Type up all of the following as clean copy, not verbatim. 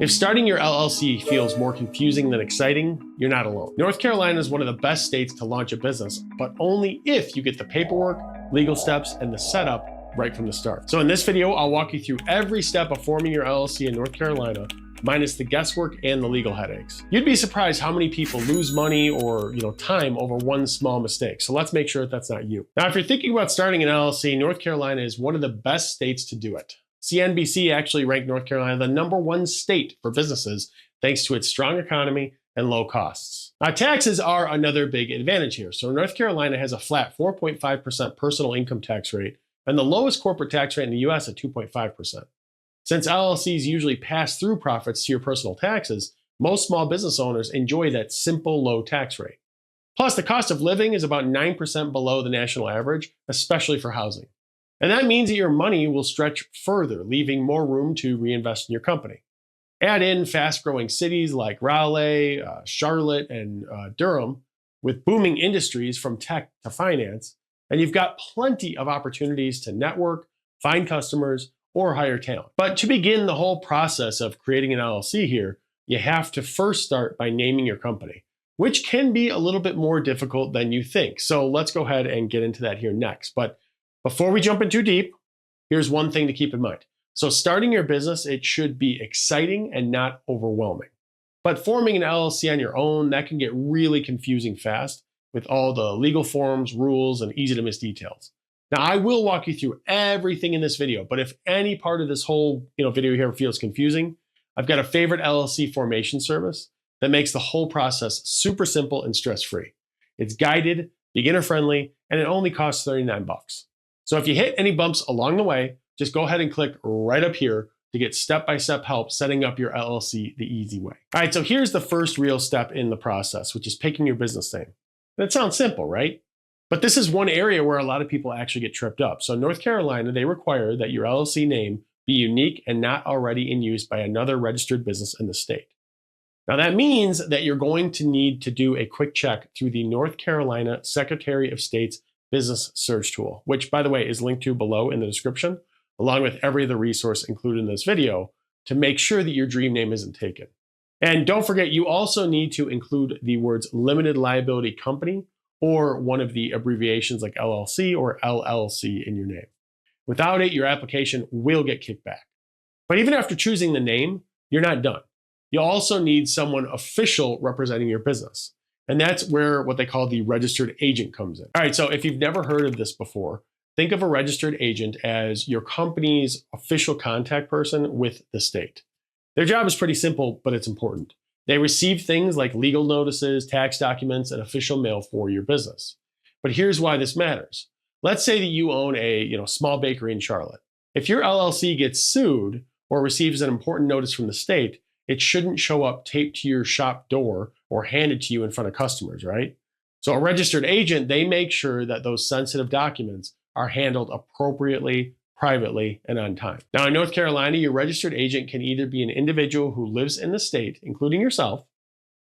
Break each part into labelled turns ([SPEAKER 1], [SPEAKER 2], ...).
[SPEAKER 1] If starting your LLC feels more confusing than exciting, you're not alone. North Carolina is one of the best states to launch a business, but only if you get the paperwork, legal steps, and the setup right from the start. So in this video, I'll walk you through every step of forming your LLC in North Carolina, minus the guesswork and the legal headaches. You'd be surprised how many people lose money or time over one small mistake. So let's make sure that that's not you. Now, if you're thinking about starting an LLC, North Carolina is one of the best states to do it. CNBC actually ranked North Carolina the #1 state for businesses, thanks to its strong economy and low costs. Now, taxes are another big advantage here. So North Carolina has a flat 4.5% personal income tax rate and the lowest corporate tax rate in the US at 2.5%. Since LLCs usually pass through profits to your personal taxes, most small business owners enjoy that simple low tax rate. Plus, the cost of living is about 9% below the national average, especially for housing. And that means that your money will stretch further, leaving more room to reinvest in your company. Add in fast-growing cities like Raleigh, Charlotte, and Durham, with booming industries from tech to finance, and you've got plenty of opportunities to network, find customers, or hire talent. But to begin the whole process of creating an LLC here, you have to first start by naming your company, which can be a little bit more difficult than you think. So let's go ahead and get into that here next. But before we jump in too deep, here's one thing to keep in mind. So starting your business, it should be exciting and not overwhelming. But forming an LLC on your own, that can get really confusing fast with all the legal forms, rules, and easy to miss details. Now, I will walk you through everything in this video, but if any part of this whole video here feels confusing, I've got a favorite LLC formation service that makes the whole process super simple and stress-free. It's guided, beginner-friendly, and it only costs $39. So if you hit any bumps along the way, just go ahead and click right up here to get step-by-step help setting up your LLC the easy way. All right, so here's the first real step in the process, which is picking your business name. That sounds simple, right? But this is one area where a lot of people actually get tripped up. So in North Carolina, they require that your LLC name be unique and not already in use by another registered business in the state. Now that means that you're going to need to do a quick check through the North Carolina Secretary of State's business search tool, which by the way is linked to below in the description, along with every other resource included in this video to make sure that your dream name isn't taken. And don't forget, you also need to include the words limited liability company or one of the abbreviations like LLC or LLC in your name. Without it, your application will get kicked back. But even after choosing the name, you're not done. You also need someone official representing your business. And that's where what they call the registered agent comes in. All right, so if you've never heard of this before, think of a registered agent as your company's official contact person with the state. Their job is pretty simple, but it's important. They receive things like legal notices, tax documents, and official mail for your business. But here's why this matters. Let's say that you own a small bakery in Charlotte. If your LLC gets sued or receives an important notice from the state, it shouldn't show up taped to your shop door or handed to you in front of customers, right? So a registered agent, they make sure that those sensitive documents are handled appropriately, privately, and on time. Now in North Carolina, your registered agent can either be an individual who lives in the state, including yourself,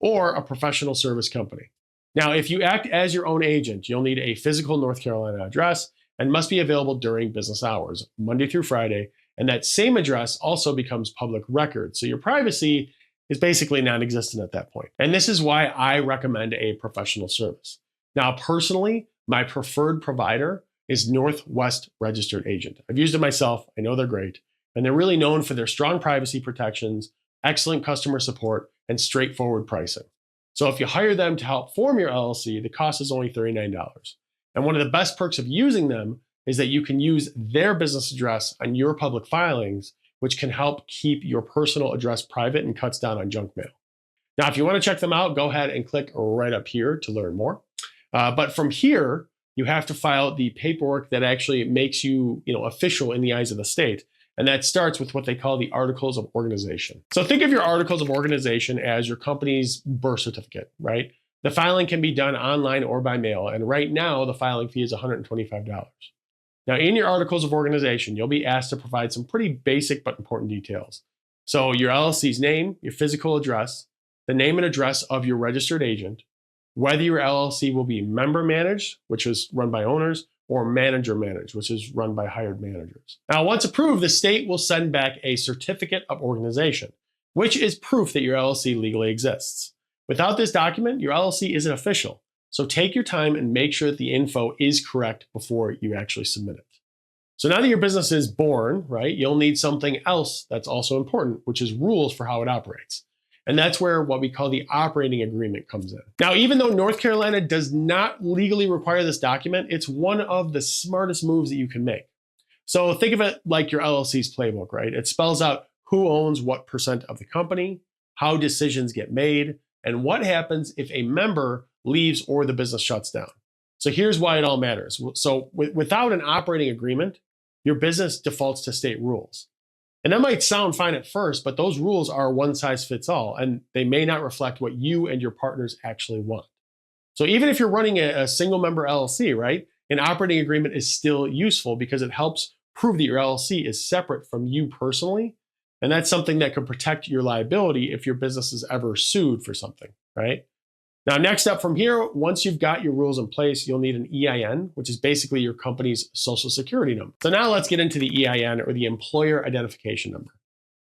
[SPEAKER 1] or a professional service company. Now, if you act as your own agent, you'll need a physical North Carolina address and must be available during business hours, Monday through Friday. And that same address also becomes public record. So your privacy is basically non-existent at that point. And this is why I recommend a professional service. Now, personally, my preferred provider is Northwest Registered Agent. I've used it myself. I know they're great. And they're really known for their strong privacy protections, excellent customer support, and straightforward pricing. So if you hire them to help form your LLC, the cost is only $39. And one of the best perks of using them is that you can use their business address on your public filings, which can help keep your personal address private and cuts down on junk mail. Now, if you want to check them out, go ahead and click right up here to learn more. But from here, you have to file the paperwork that actually makes you, official in the eyes of the state. And that starts with what they call the Articles of Organization. So think of your Articles of Organization as your company's birth certificate, right? The filing can be done online or by mail. And right now, the filing fee is $125. Now, in your Articles of Organization, you'll be asked to provide some pretty basic but important details. So your LLC's name, your physical address, the name and address of your registered agent, whether your LLC will be member managed, which is run by owners, or manager managed, which is run by hired managers. Now, once approved, the state will send back a certificate of organization. which is proof that your LLC legally exists. Without this document, your LLC isn't official. So take your time and make sure that the info is correct before you actually submit it. So now that your business is born, right, you'll need something else that's also important, which is rules for how it operates. And that's where what we call the operating agreement comes in. Now, even though North Carolina does not legally require this document, it's one of the smartest moves that you can make. So think of it like your LLC's playbook, right? It spells out who owns what percent of the company, how decisions get made, and what happens if a member leaves or the business shuts down. So here's why it all matters. So without an operating agreement, your business defaults to state rules. And that might sound fine at first, but those rules are one size fits all, and they may not reflect what you and your partners actually want. So even if you're running a single member LLC, right, an operating agreement is still useful because it helps prove that your LLC is separate from you personally. And that's something that could protect your liability if your business is ever sued for something, right? Now, next up from here, once you've got your rules in place, you'll need an EIN, which is basically your company's social security number. So now let's get into the EIN, or the employer identification number.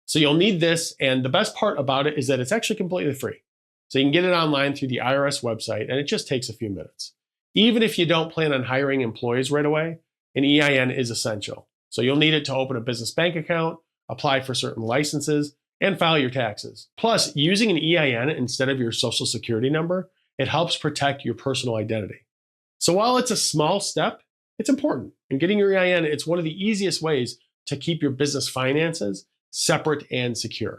[SPEAKER 1] So you'll need this, and the best part about it is that it's actually completely free. So you can get it online through the IRS website, and it just takes a few minutes. Even if you don't plan on hiring employees right away, an EIN is essential. So you'll need it to open a business bank account, apply for certain licenses, and file your taxes. Plus, using an EIN instead of your social security number, it helps protect your personal identity. So while it's a small step, it's important. And getting your EIN, it's one of the easiest ways to keep your business finances separate and secure.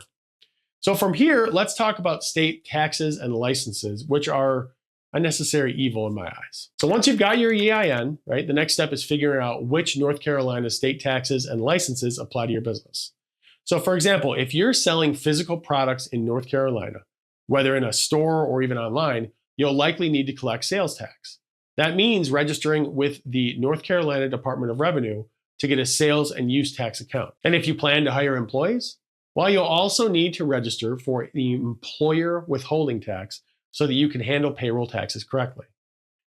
[SPEAKER 1] So from here, let's talk about state taxes and licenses, which are a necessary evil in my eyes. So once you've got your EIN, right, the next step is figuring out which North Carolina state taxes and licenses apply to your business. So for example, if you're selling physical products in North Carolina, whether in a store or even online, you'll likely need to collect sales tax. That means registering with the North Carolina Department of Revenue to get a sales and use tax account. And if you plan to hire employees, well, you'll also need to register for the employer withholding tax so that you can handle payroll taxes correctly.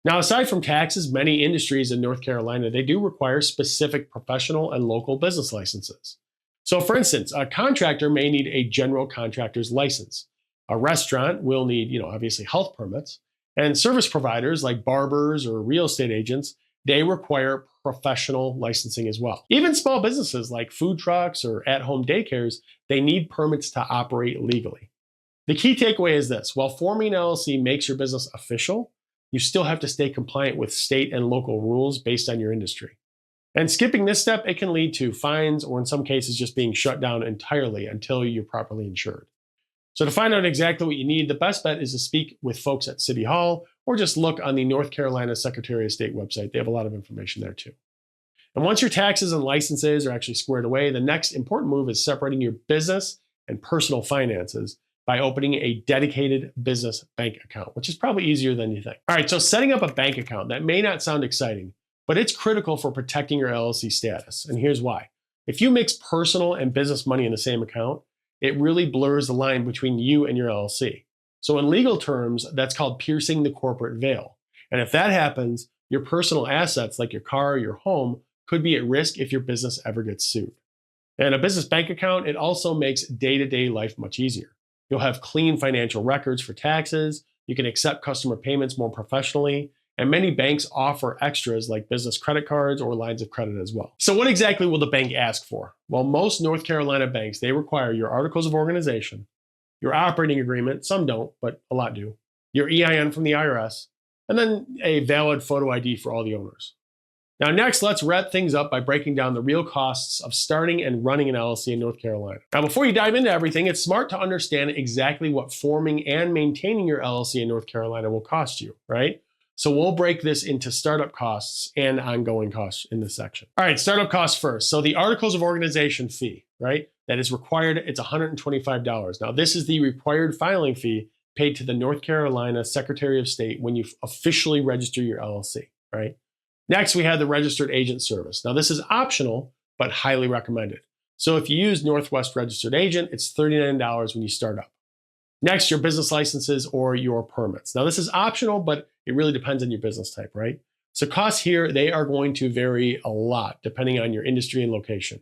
[SPEAKER 1] Now, aside from taxes, many industries in North Carolina, they do require specific professional and local business licenses. So for instance, a contractor may need a general contractor's license. A restaurant will need, obviously health permits. And service providers like barbers or real estate agents, they require professional licensing as well. Even small businesses like food trucks or at-home daycares, they need permits to operate legally. The key takeaway is this: while forming an LLC makes your business official, you still have to stay compliant with state and local rules based on your industry. And skipping this step, it can lead to fines, or in some cases, just being shut down entirely until you're properly insured. So to find out exactly what you need, the best bet is to speak with folks at City Hall, or just look on the North Carolina Secretary of State website. They have a lot of information there too. And once your taxes and licenses are actually squared away, the next important move is separating your business and personal finances by opening a dedicated business bank account, which is probably easier than you think. All right, so setting up a bank account, that may not sound exciting, but it's critical for protecting your LLC status. And here's why. If you mix personal and business money in the same account, it really blurs the line between you and your LLC. So in legal terms, that's called piercing the corporate veil. And if that happens, your personal assets like your car or your home could be at risk if your business ever gets sued. And a business bank account, it also makes day-to-day life much easier. You'll have clean financial records for taxes, you can accept customer payments more professionally, and many banks offer extras like business credit cards or lines of credit as well. So what exactly will the bank ask for? Well, most North Carolina banks, they require your articles of organization, your operating agreement, some don't, but a lot do, your EIN from the IRS, and then a valid photo ID for all the owners. Now next, let's wrap things up by breaking down the real costs of starting and running an LLC in North Carolina. Now before you dive into everything, it's smart to understand exactly what forming and maintaining your LLC in North Carolina will cost you, right? So we'll break this into startup costs and ongoing costs in this section. All right, startup costs first. So the articles of organization fee, right? That is required, it's $125. Now this is the required filing fee paid to the North Carolina Secretary of State when you officially register your LLC, right? Next, we have the registered agent service. Now this is optional, but highly recommended. So if you use Northwest Registered Agent, it's $39 when you start up. Next, your business licenses or your permits. Now this is optional, but it really depends on your business type, right? So costs here, they are going to vary a lot depending on your industry and location.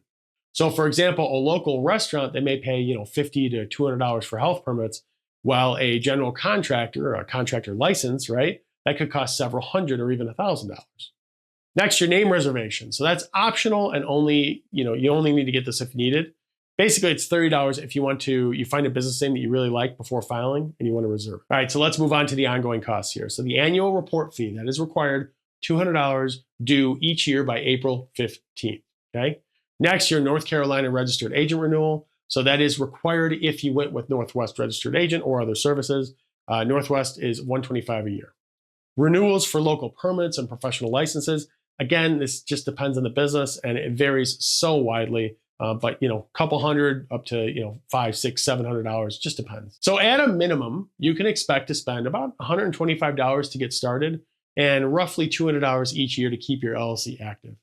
[SPEAKER 1] So for example, a local restaurant, they may pay, $50 to $200 for health permits, while a general contractor or a contractor license, right, that could cost several hundred or even $1,000. Next, your name reservation. So that's optional and only, you only need to get this if you need it. Basically, it's $30 if you find a business name that you really like before filing and you want to reserve. All right, so let's move on to the ongoing costs here. So the annual report fee, that is required, $200 due each year by April 15th, okay? Next, your North Carolina registered agent renewal. So that is required if you went with Northwest registered agent or other services. Northwest is $125 a year. Renewals for local permits and professional licenses. Again, this just depends on the business and it varies so widely. But a couple hundred up to $500, $600, $700, just depends. So at a minimum, you can expect to spend about $125 to get started and roughly $200 each year to keep your LLC active.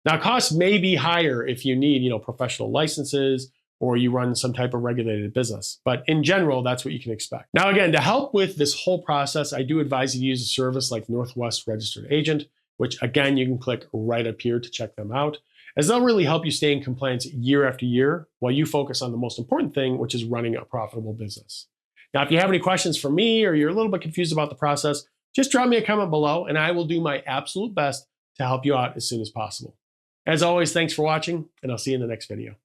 [SPEAKER 1] Now, costs may be higher if you need professional licenses or you run some type of regulated business. But in general, that's what you can expect. Now, again, to help with this whole process, I do advise you to use a service like Northwest Registered Agent, which again, you can click right up here to check them out, as they'll really help you stay in compliance year after year while you focus on the most important thing, which is running a profitable business. Now, if you have any questions for me or you're a little bit confused about the process, just drop me a comment below and I will do my absolute best to help you out as soon as possible. As always, thanks for watching and I'll see you in the next video.